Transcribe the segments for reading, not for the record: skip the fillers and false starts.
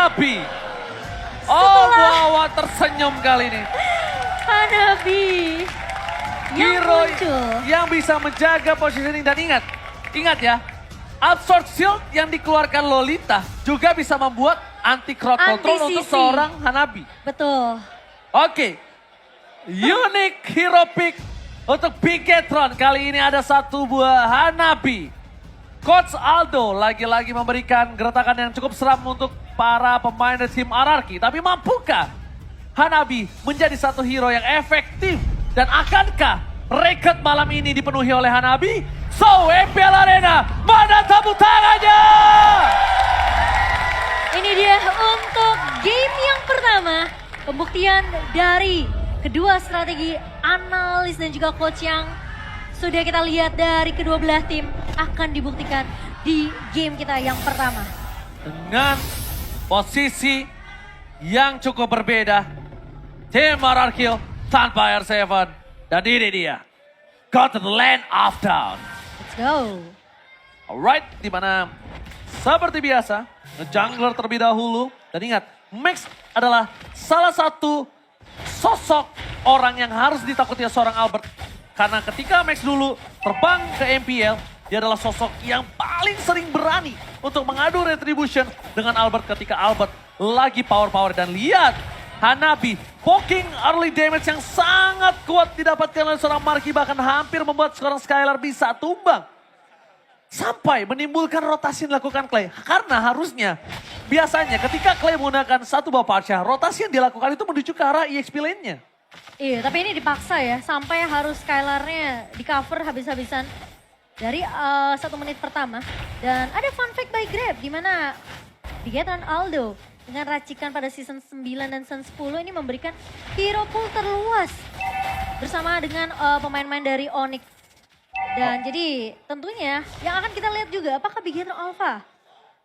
Hanabi. Oh, Wawa tersenyum kali ini. Hanabi yang Hero muncul. yang bisa menjaga positioning dan ingat ya, Absorb Shield yang dikeluarkan Lolita juga bisa membuat anti crowd control untuk Anti-CC. seorang Hanabi. Betul. Oke, unique hero pick untuk Bigetron. Kali ini ada satu buah Hanabi. Coach Aldo lagi-lagi memberikan gertakan yang cukup seram untuk para pemain dari tim Ararki. Tapi mampukah Hanabi menjadi satu hero yang efektif? Dan akankah record malam ini dipenuhi oleh Hanabi? So, MPL Arena, mana tepuk tangannya? Ini dia untuk game yang pertama. Pembuktian dari kedua strategi analis dan juga coach yang sudah kita lihat dari kedua belah tim akan dibuktikan di game kita yang pertama. Dengan posisi yang cukup berbeda, tim Ararki tanpa R7. Dan ini dia, go to the land of down. Let's go. Alright, dimana seperti biasa, jungler terlebih dahulu. Dan ingat, Max adalah salah satu sosok orang yang harus ditakuti seorang Albert. Karena ketika Max dulu terbang ke MPL, dia adalah sosok yang paling sering berani untuk mengadu retribution dengan Albert ketika Albert lagi power-power. Dan lihat, Hanabi poking early damage yang sangat kuat didapatkan oleh seorang Marky, bahkan hampir membuat seorang Skylar bisa tumbang. Sampai menimbulkan rotasi yang dilakukan Clay. Karena harusnya, biasanya ketika Clay menggunakan satu buah Parcha, rotasi yang dilakukan itu menuju ke arah EXP lane-nya. Iya, tapi ini dipaksa ya, sampai harus Skylar-nya di cover habis-habisan dari 1 menit pertama. Dan ada fun fact by Grab, di mana Bigetron Aldo dengan racikan pada season 9 dan season 10 ini memberikan hero pool terluas bersama dengan pemain-pemain dari Onyx. Dan jadi tentunya yang akan kita lihat juga apakah Bigetron Alpha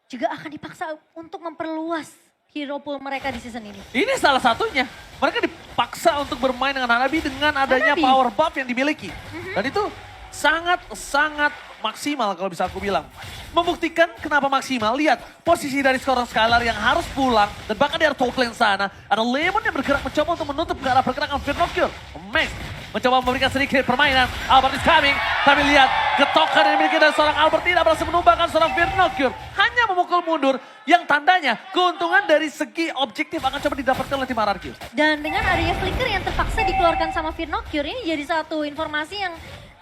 juga akan dipaksa untuk memperluas hero pool mereka di season ini. Ini salah satunya. Mereka dipaksa untuk bermain dengan Hanabi dengan adanya Hanabi. power buff yang dimiliki. Dan itu sangat-sangat maksimal kalau bisa aku bilang. Membuktikan kenapa maksimal. Lihat posisi dari seorang Skylar yang harus pulang. Dan bahkan di arah top lane sana. Ada Lemon yang bergerak mencoba untuk menutup ke arah pergerakan Firnokir. Max mencoba memberikan sedikit permainan. Albert is coming. Tapi lihat getokan yang dimiliki dari seorang Albert tidak berhasil menumbangkan seorang Firnokir. Hanya memukul mundur. Yang tandanya keuntungan dari segi objektif akan coba didapatkan oleh tim Ararki. Dan dengan adanya flicker yang terpaksa dikeluarkan sama Firnokir, ini jadi satu informasi yang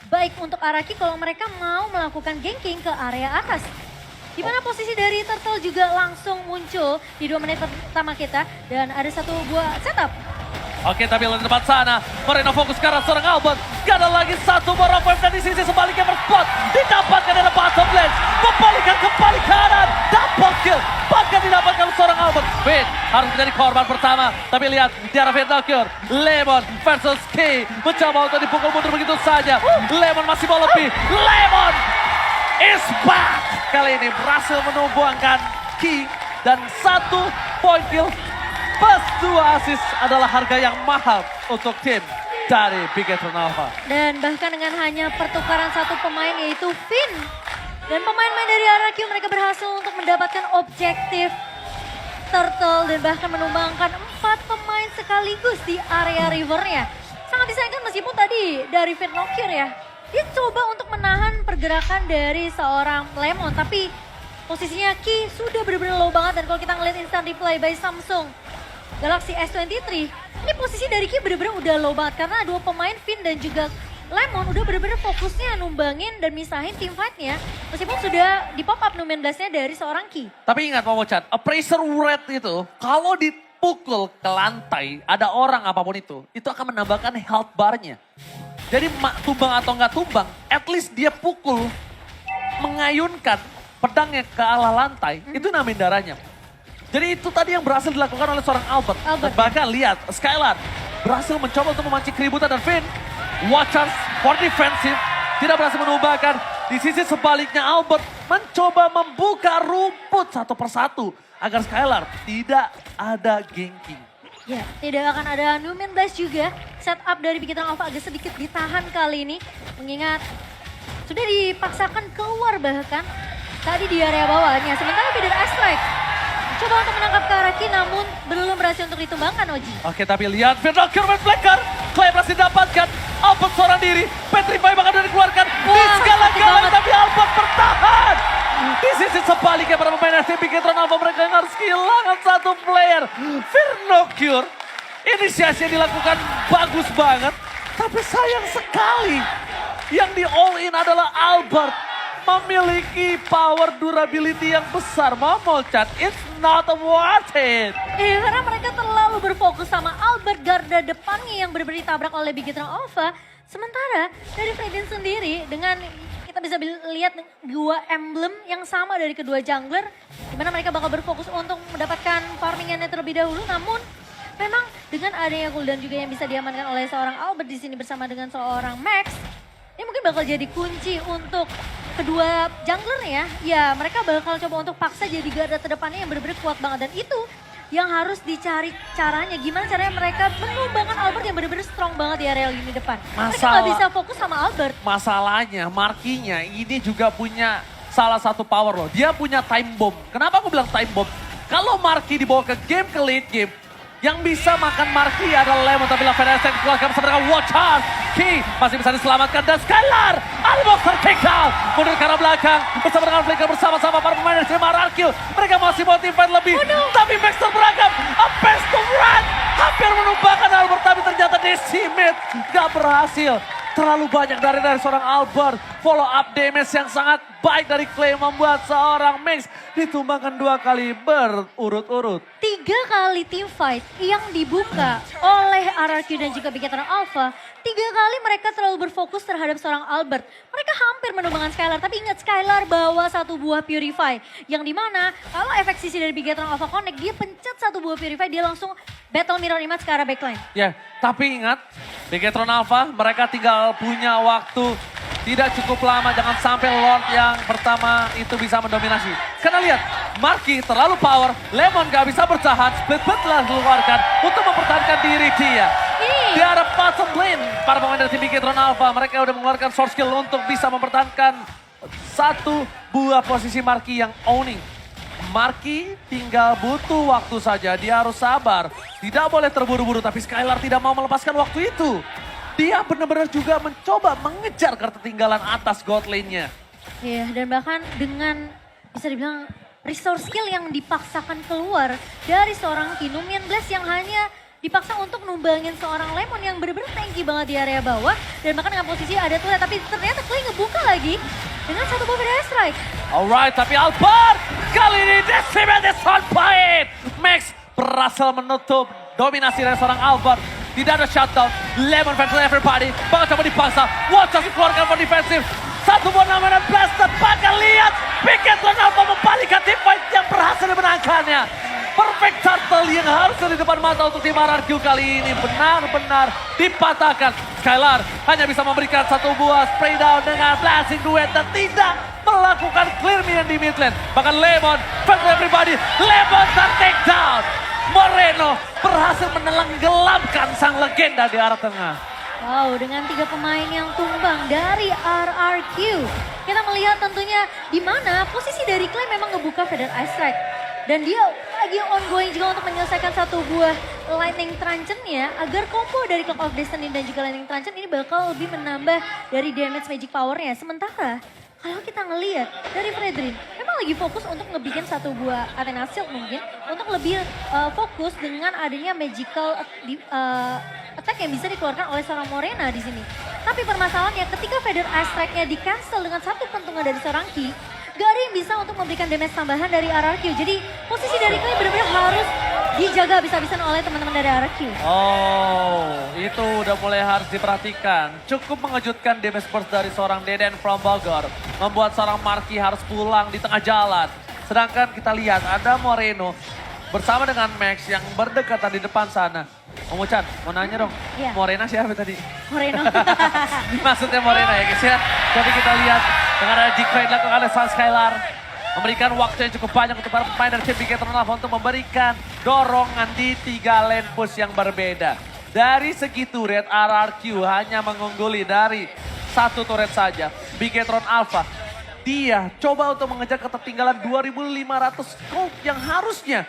baik untuk Araki kalau mereka mau melakukan ganking ke area atas. Di mana posisi dari Turtle juga langsung muncul di 2 menit pertama kita. Dan ada satu buah setup. Oke, tapi di depan sana, Moreno fokus ke arah seorang Albert. Gak ada lagi satu more wave dan di sisi sebaliknya berspot. Didapatkan dari bottom lane. Membalikan kembali kanan. Double kill. Bahkan didapatkan seorang Albert. Finn harus menjadi korban pertama. Tapi lihat, di arah Vindokir. Lemon versus Key. Mencoba untuk dipukul mundur begitu saja. Lemon masih mau lebih. Lemon is back. Kali ini berhasil menumbangkan Key. Dan 1 point kill. Plus 2 assist adalah harga yang mahal untuk tim dari Bigetron Alpha. Dan bahkan dengan hanya pertukaran satu pemain yaitu Finn. Dan pemain-pemain dari Araki mereka berhasil untuk mendapatkan objektif Turtle. Dan bahkan menumbangkan 4 pemain sekaligus di area rivernya. Sangat disayangkan meskipun tadi dari Firnokir ya. Dia coba untuk menahan pergerakan dari seorang Lemon. Tapi posisinya Ki sudah benar-benar low banget. Dan kalau kita ngeliat instant replay by Samsung Galaxy S23, ini posisi dari Ki bener-bener udah low banget karena 2 pemain Finn dan juga Lemon udah bener-bener fokusnya numbangin dan misahin team fight-nya. Meskipun sudah di pop up Numen Blast-nya dari seorang Ki. Tapi ingat Momo Chan, appraiser rate itu kalau dipukul ke lantai ada orang apapun itu akan menambahkan health bar-nya. Jadi tumbang atau nggak tumbang, at least dia pukul mengayunkan pedangnya ke arah lantai, itu nambahin darahnya. Jadi itu tadi yang berhasil dilakukan oleh seorang Albert. Dan bahkan lihat, Skylar berhasil mencoba untuk memancing keributan dan Finn. Watchers for defensive, tidak berhasil menumbangkan. Di sisi sebaliknya Albert mencoba membuka rumput satu persatu. Agar Skylar tidak ada ganking. Ya, tidak akan ada Numen Blast juga. Setup dari Bigetron Alpha agak sedikit ditahan kali ini. Mengingat sudah dipaksakan keluar bahkan tadi di area bawahnya. Sementara Feeder Astrike coba untuk menangkap Karaki namun belum berhasil untuk ditumbangkan Oji. Oke, tapi lihat Firdaus Kerman Flicker. Clay berhasil didapatkan. Albert seorang diri. Petrify bahkan sudah dikeluarkan. Di segala-galanya tapi Albert bertahan. Di sisi sebaliknya para pemain SCP Bigetron Alpha mereka yang harus kehilangan satu player. Firnocure. Inisiasi yang dilakukan bagus banget. Tapi sayang sekali. Yang di all in adalah Albert. Memiliki power durability yang besar. Momolchat, it's not worth it. Iya, karena mereka terlalu berfokus sama Albert garda depannya yang benar-benar ditabrak oleh Bigetron Alpha. Sementara dari Fredin sendiri dengan kita bisa lihat dua emblem yang sama dari kedua jungler. Dimana mereka bakal berfokus untuk mendapatkan farmingannya terlebih dahulu. Namun memang dengan adanya cooldown juga yang bisa diamankan oleh seorang Albert di sini bersama dengan seorang Max. Ini mungkin bakal jadi kunci untuk kedua junglernya. Ya mereka bakal coba untuk paksa jadi garda terdepannya yang benar-benar kuat banget. Dan itu yang harus dicari caranya. Gimana caranya mereka menumbangkan Albert yang benar-benar strong banget di area lini depan. Mereka gak bisa fokus sama Albert. Masalahnya Markinya ini juga punya salah satu power loh. Dia punya time bomb. Kenapa aku bilang time bomb? Kalau Marki dibawa ke late game. Yang bisa makan Marki adalah Lemon. Tapi Lavenes yang dikeluarkan bersama dengan Watch Out. Ki masih bisa diselamatkan dan Skylar. Almost take down. Mundur ke arah belakang. Bersama dengan Flicker bersama-sama para pemain dari RRQ. Mereka masih motivate lebih. Tapi Max terperangkap. A best to run. Hampir menumbangkan Albert. Tapi ternyata decimate. Gak berhasil. Terlalu banyak dari seorang Albert. Follow up damage yang sangat baik dari Clay membuat seorang Max ditumbangkan 2 kali berurut-urut. 3 kali team fight yang dibuka oleh RRQ dan juga Bigetron Alpha. 3 kali mereka terlalu berfokus terhadap seorang Albert. Mereka hampir menumbangkan Skylar, tapi ingat Skylar bawa satu buah Purify. Yang dimana kalau efek sisi dari Bigetron Alpha Connect, dia pencet satu buah Purify, dia langsung battle mirror image ke arah backline. Ya, tapi ingat Bigetron Alpha mereka tinggal punya waktu tidak cukup lama, jangan sampai Lord yang pertama itu bisa mendominasi. Karena lihat, Marki terlalu power, Lemon gak bisa bertahan, split telah dikeluarkan untuk mempertahankan diri dia. Di arah bottom lane, para pemain dari tim Bigetron Alpha, mereka udah mengeluarkan source skill untuk bisa mempertahankan satu buah posisi Marki yang owning. Marki tinggal butuh waktu saja, dia harus sabar. Tidak boleh terburu-buru, tapi Skylar tidak mau melepaskan waktu itu. Dia benar-benar juga mencoba mengejar ketertinggalan atas god lane-nya. Iya, dan bahkan dengan bisa dibilang resource skill yang dipaksakan keluar dari seorang Kinumian Blast yang hanya dipaksa untuk numbangin seorang Lemon yang benar-benar tanky banget di area bawah. Dan bahkan dengan posisi ada tuh, tapi ternyata Clay ngebuka lagi dengan satu buah Fire Strike. Alright, tapi Albert kali ini decimate is on point. Max berhasil menutup dominasi dari seorang Albert. Tidak ada shutdown, Lemon fans everybody, bakal coba dipaksa, Watch out dikeluarkan for defensive. Satu buah namanya Blast, tepat lihat, Bigetron Alpha membalikkan team fight yang berhasil dimenangkannya. Perfect turtle yang harus di depan mata untuk tim RRQ kali ini benar-benar dipatahkan. Skylar hanya bisa memberikan satu buah spray down dengan blasting duet dan tidak melakukan clear minion di mid lane. Bahkan Lemon, fans everybody, Lemon take down. Moreno berhasil menenggelamkan sang legenda di arah tengah. Wow, dengan 3 pemain yang tumbang dari RRQ. Kita melihat tentunya di mana posisi dari Clay memang ngebuka Feather Ice Strike. Dan dia lagi ongoing juga untuk menyelesaikan satu buah Lightning Truncheon-nya agar combo dari Clock of Destiny dan juga Lightning Truncheon ini bakal lebih menambah dari damage magic power-nya. Sementara kalau kita ngelihat dari Fredrin, memang lagi fokus untuk ngebikin satu buah Athena Shield mungkin. Untuk lebih fokus dengan adanya magical attack yang bisa dikeluarkan oleh seorang Morena di sini. Tapi permasalahannya ketika Feather Ice Strike-nya di cancel dengan satu pentungan dari seorang Ki, gak ada yang bisa untuk memberikan damage tambahan dari RRQ. Jadi posisi dari Clay benar-benar harus dijaga habis-habisan oleh teman-teman dari RRQ. Oh, itu udah mulai harus diperhatikan. Cukup mengejutkan damage burst dari seorang Deden from Bogor. Membuat seorang Marki harus pulang di tengah jalan. Sedangkan kita lihat ada Moreno bersama dengan Max yang berdekatan di depan sana. Om Chan, mau nanya dong, Iya. Morena siapa tadi? Moreno. Maksudnya Morena ya guys ya. Tapi kita lihat dengan ada Jikra yang dilakukan oleh Sun Skylar. Memberikan waktu yang cukup banyak untuk para pemain dari tim Bigetron Alpha untuk memberikan dorongan di 3 lane push yang berbeda. Dari segi turret, RRQ hanya mengungguli dari 1 turret saja. Bigetron Alpha dia coba untuk mengejar ketertinggalan 2.500 gold yang harusnya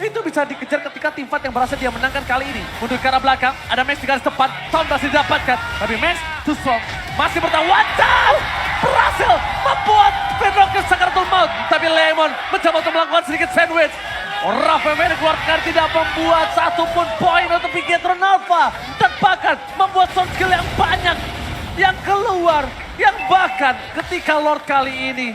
itu bisa dikejar ketika tim fight yang berhasil dia menangkan kali ini. Mundur ke arah belakang, ada Max di garis depan, Sound berhasil didapatkan. Tapi Max too strong, masih bertahan, wadaw! Berhasil membuat Finrocker sakaratul maut. Tapi Lemon mencoba untuk melakukan sedikit sandwich. Rafael dikeluarkan tidak membuat satupun poin untuk Bigetron Alpha. Dan bahkan membuat sound skill yang banyak yang keluar. Yang bahkan ketika Lord kali ini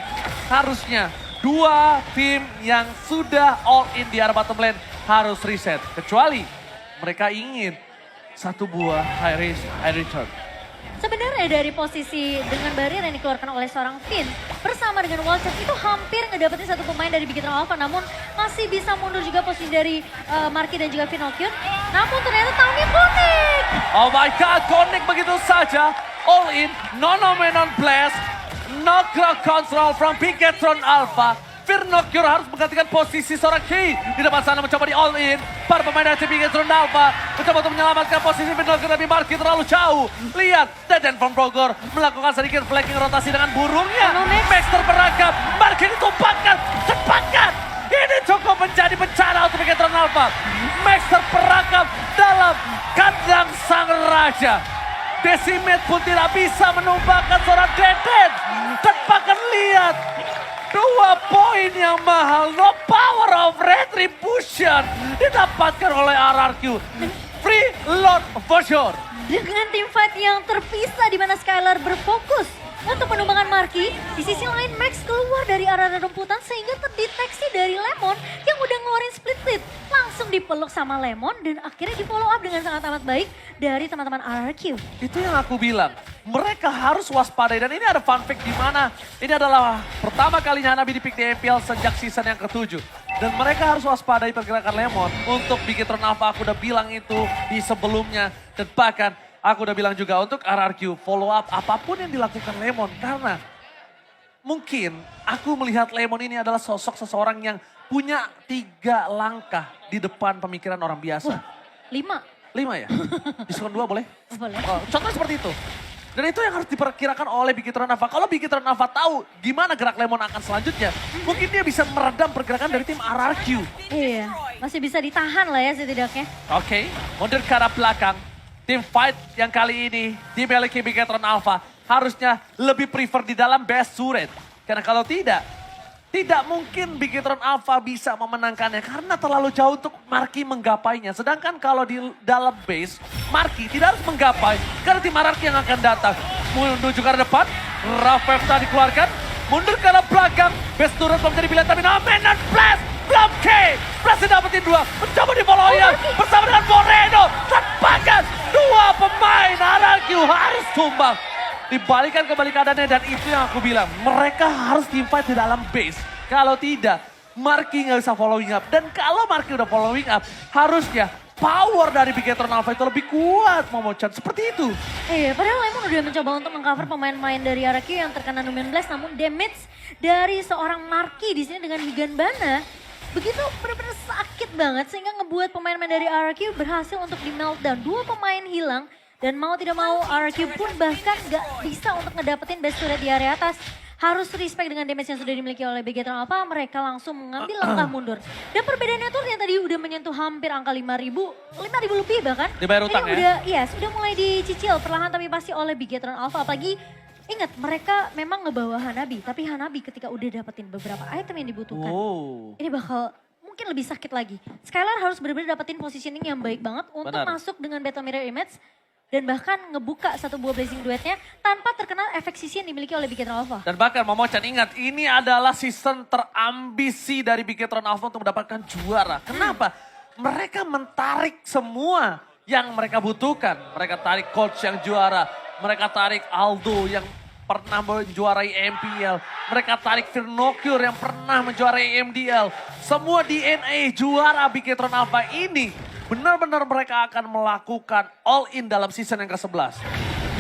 harusnya dua tim yang sudah all in di arah bottom lane harus reset. Kecuali mereka ingin satu buah high risk, high return. Sebenarnya dari posisi dengan barrier yang dikeluarkan oleh seorang Finn bersama dengan Walchuk itu hampir ngedapetin satu pemain dari Bigetron Alpha, namun masih bisa mundur juga posisi dari Marky dan juga Finocchio. Namun ternyata Tami Konik. Oh my god, Konik begitu saja all in, non-nomenon blast, no crowd control from Bigetron Alpha. Finocchio harus menggantikan posisi seorang Key. Di depan sana mencoba di all in. Para pemain dari Bigetron Alpha mencoba untuk menyelamatkan posisi Finocchio, tapi Marky terlalu jauh. Lihat, Deden from Bogor melakukan sedikit flanking rotasi dengan burungnya. Max terperangkap, Marky ditumpahkan, cepatkan. Ini cukup menjadi bencana untuk Bigetron Alpha. Max terperangkap dalam kandang sang raja. Decimate pun tidak bisa menumbangkan seorang Deden. Dan bahkan lihat, 2 poin yang mahal, no power of retribution didapatkan oleh RRQ. Free Lord for sure. Dengan tim fight yang terpisah di mana Skylar berfokus untuk penumbangan Marky, di sisi lain Max keluar dari area rumputan sehingga terdeteksi dari Lemon yang udah ngeluarin split lead. Langsung dipeluk sama Lemon dan akhirnya di follow up dengan sangat amat baik dari teman-teman RRQ. Itu yang aku bilang, mereka harus waspadai dan ini ada fun fact di mana ini adalah pertama kalinya Hanabi di pick di MPL sejak season yang ke-7. Dan mereka harus waspadai pergerakan Lemon untuk Bigetron Alpha, aku udah bilang itu di sebelumnya. Dan bahkan aku udah bilang juga untuk RRQ follow up apapun yang dilakukan Lemon. Karena mungkin aku melihat Lemon ini adalah sosok seseorang yang punya 3 langkah di depan pemikiran orang biasa. 5. 5 ya? Diskon 2 boleh? Boleh. Oh, contohnya seperti itu. Dan itu yang harus diperkirakan oleh Bigetron Alpha. Kalau Bigetron Alpha tahu gimana gerak Lemon akan selanjutnya, mungkin dia bisa meredam pergerakan dari tim RRQ. Iya, masih bisa ditahan lah ya setidaknya. Oke, mundur ke arah belakang. Tim fight yang kali ini dimiliki Bigetron Alpha harusnya lebih prefer di dalam best turret. Karena kalau tidak mungkin Bigetron Alpha bisa memenangkannya karena terlalu jauh untuk Marky menggapainya. Sedangkan kalau di dalam base, Marky tidak harus menggapai karena tim RRQ yang akan datang. Menuju ke arah depan, Rafael tadi dikeluarkan, mundur ke arah belakang. Base turret belum jadi pilihan tapi Nomenon Blast, belum K. Blast dapetin 2, mencoba di follow up bersama dengan Moreno. Terpakan 2 pemain RRQ harus tumbang. Dibalikan kembali keadaannya dan itu yang aku bilang. Mereka harus team fight di dalam base. Kalau tidak, Marky nggak bisa following up. Dan kalau Marky udah following up, harusnya power dari Bigetron Alpha itu lebih kuat, Momochan. Seperti itu. Iya, padahal Lemon udah mencoba untuk mengcover pemain-pemain dari RRQ yang terkena Numen Blast. Namun damage dari seorang Marky di sini dengan Higanbana begitu benar-benar sakit banget. Sehingga ngebuat pemain-pemain dari RRQ berhasil untuk di meltdown. 2 pemain hilang. Dan mau tidak mau RRQ pun bahkan gak bisa untuk ngedapetin best turret di area atas. Harus respect dengan damage yang sudah dimiliki oleh Bigetron Alpha, mereka langsung mengambil langkah mundur. Dan perbedaannya tuh yang tadi udah menyentuh hampir angka 5.000 lebih bahkan. Dibayar utang ini ya? sudah mulai dicicil perlahan tapi pasti oleh Bigetron Alpha. Apalagi ingat mereka memang ngebawa Hanabi, tapi Hanabi ketika udah dapetin beberapa item yang dibutuhkan. Ini bakal mungkin lebih sakit lagi. Skylar harus benar-benar dapetin positioning yang baik banget untuk masuk dengan Battle Mirror Image. Dan bahkan ngebuka satu buah Blazing Duetnya tanpa terkena efek sisi yang dimiliki oleh Bigetron Alpha. Dan bahkan Momochan ingat, ini adalah season terambisi dari Bigetron Alpha untuk mendapatkan juara. Kenapa? Mereka mentarik semua yang mereka butuhkan. Mereka tarik coach yang juara. Mereka tarik Aldo yang pernah menjuarai MPL. Mereka tarik Finocchio yang pernah menjuarai MDL. Semua DNA juara Bigetron Alpha ini benar-benar mereka akan melakukan all in dalam season yang ke-11.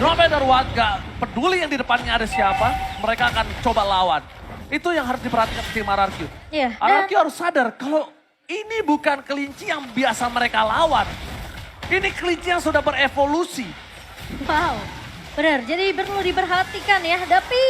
No matter what, gak peduli yang di depannya ada siapa, mereka akan coba lawan. Itu yang harus diperhatikan tim RRQ. Iya, RRQ harus sadar kalau ini bukan kelinci yang biasa mereka lawan. Ini kelinci yang sudah berevolusi. Wow, benar. Jadi perlu diperhatikan ya. Tapi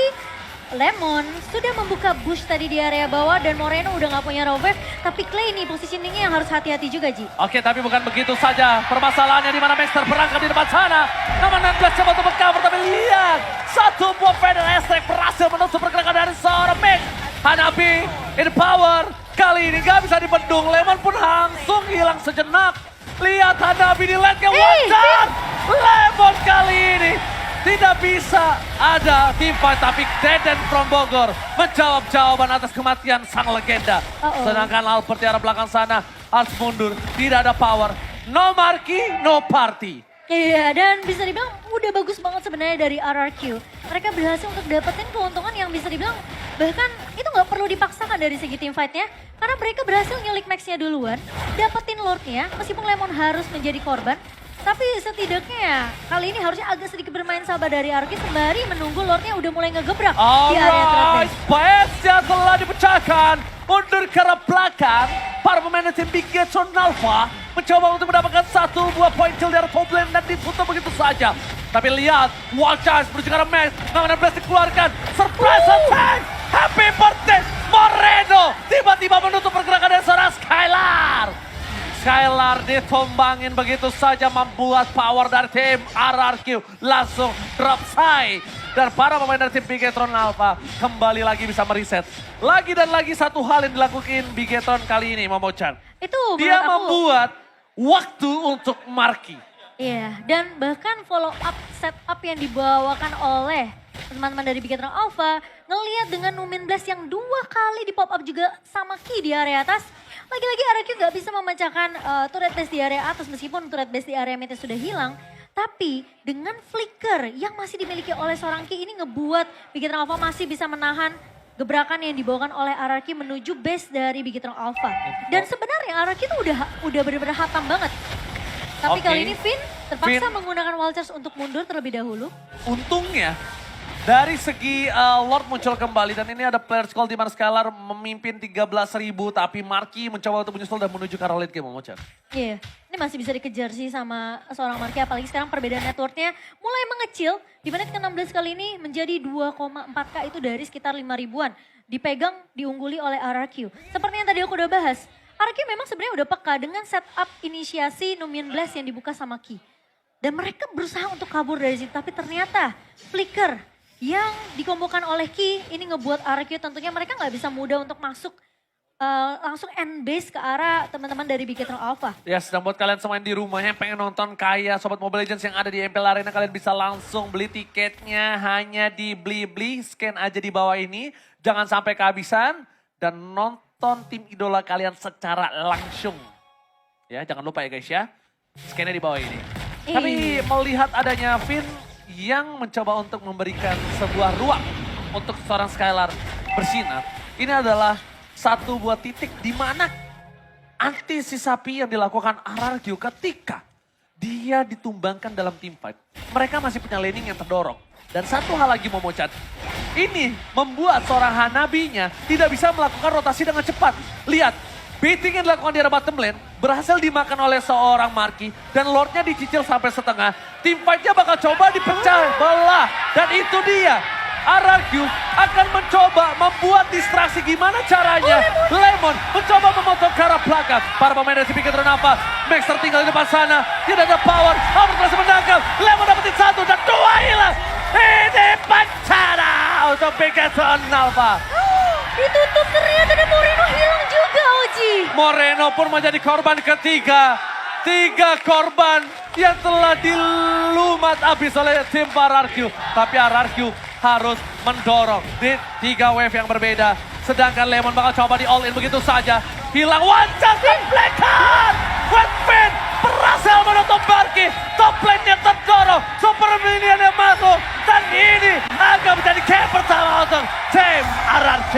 Lemon sudah membuka bush tadi di area bawah dan Moreno udah nggak punya revive. Tapi Clay nih positioningnya yang harus hati-hati juga Ji. Oke, tapi bukan begitu saja. Permasalahannya di mana Max terperangkap di depan sana. Nomor 16 coba untuk cover, tapi lihat. Satu buah Feather Astrek berhasil menutup pergerakan dari seorang Max. Hanabi in power. Kali ini nggak bisa dibendung. Lemon pun langsung hilang sejenak. Lihat Hanabi di lane-nya wajar. Lemon kali ini tidak bisa ada tim fight, tapi Deden from Bogor menjawab jawaban atas kematian sang legenda. Sedangkan Albert di arah belakang sana harus mundur, tidak ada power. No marquee, no party. Iya, dan bisa dibilang udah bagus banget sebenarnya dari RRQ. Mereka berhasil untuk dapetin keuntungan yang bisa dibilang bahkan itu nggak perlu dipaksakan dari segi team fight-nya. Karena mereka berhasil nyulik Max-nya duluan, dapetin Lord-nya meskipun Lemon harus menjadi korban. Tapi setidaknya kali ini harusnya agak sedikit bermain sabar dari Arki sembari menunggu Lordnya udah mulai ngegebrak di area Alright, trap. Baesnya telah dipecahkan. Mundur ke arah belakang. Para pemain tim Big Getron Alpha mencoba untuk mendapatkan satu buah poin kill dari top lane dan ditutup begitu saja. Tapi lihat, Wild Chance menuju ke arah Max. Namanya Blast dikeluarkan. Surprise attack! Happy birthday Moreno! Tiba-tiba menutup pergerakan dari seorang Skylar. Skylar ditumbangin begitu saja membuat power dari tim RRQ langsung drop side. Dan para pemain dari tim Bigetron Alpha kembali lagi bisa mereset. Lagi dan lagi satu hal yang dilakukan Bigetron kali ini, Momo-chan. Itu Dia menurut aku, membuat waktu untuk marki. iya, dan bahkan follow up setup yang dibawakan oleh teman-teman dari Bigetron Alpha ngelihat dengan Numin Blast yang 2 kali di pop up juga sama Ki di area atas. Lagi-lagi RRQ nggak bisa memecahkan turret base di area atas meskipun turret base di area mid sudah hilang. Tapi dengan flicker yang masih dimiliki oleh seorang Ki ini ngebuat Bigetron Alpha masih bisa menahan gebrakan yang dibawakan oleh RRQ menuju base dari Bigetron Alpha. Dan sebenarnya RRQ itu udah benar-benar hatam banget. Tapi kali ini Finn terpaksa menggunakan wall charge untuk mundur terlebih dahulu. Untungnya dari segi Lord muncul kembali dan ini ada player call di mana Skylar memimpin 13.000 tapi Marky mencoba untuk menyusul dan menuju ke arah late game, Momo-chan. Iya, ini masih bisa dikejar sih sama seorang Marky apalagi sekarang perbedaan networknya mulai mengecil. Di menit ke-16 kali ini menjadi 2,4K itu dari sekitar 5 ribuan. Dipegang, diungguli oleh RRQ. Seperti yang tadi aku udah bahas, RRQ memang sebenarnya udah peka dengan setup inisiasi Numian Blast yang dibuka sama Ki. Dan mereka berusaha untuk kabur dari situ tapi ternyata flicker yang dikombokan oleh Ki ini ngebuat RRQ tentunya mereka nggak bisa mudah untuk masuk langsung end base ke arah teman-teman dari Bigetron Alpha. Ya, sedang buat kalian semua yang di rumah yang pengen nonton kayak Sobat Mobile Legends yang ada di MPL Arena, kalian bisa langsung beli tiketnya hanya di Blibli, scan aja di bawah ini. Jangan sampai kehabisan dan nonton tim idola kalian secara langsung. Ya, jangan lupa ya guys ya, scan-nya di bawah ini. Tapi melihat adanya Finn yang mencoba untuk memberikan sebuah ruang untuk seorang Skylar bersinar. Ini adalah satu buah titik di mana antisipasi yang dilakukan RRQ ketika dia ditumbangkan dalam team fight. Mereka masih punya laning yang terdorong. Dan satu hal lagi Momo-chan, ini membuat seorang Hanabinya tidak bisa melakukan rotasi dengan cepat. Lihat, baiting yang dilakukan di arah bottom lane berhasil dimakan oleh seorang Marky dan Lordnya dicicil sampai setengah. Tim fight-nya bakal coba dipecah belah dan itu dia. RRQ akan mencoba membuat distraksi gimana caranya. Lemon mencoba memotong ke arah belakang. Para pemain dari Bigetron Alpha, Max tertinggal di depan sana. Tidak ada power, Albert berhasil menangkap. Lemon dapetin 1 dan 2 hilang. Ini bencana untuk Bigetron Alpha. Ditutup ternyata dan Moreno hilang juga Oji. Moreno pun menjadi korban ketiga. 3 korban yang telah dilumat habis oleh tim RRQ. Tapi RRQ harus mendorong di 3 wave yang berbeda. Sedangkan Lemon bakal coba di all in begitu saja. Hilang one chance dan Blackheart. Finn berhasil menutup Marky. Top lane-nya terdorong. Super minion yang masuk. Dan ini akan menjadi game pertama untuk tim RRQ.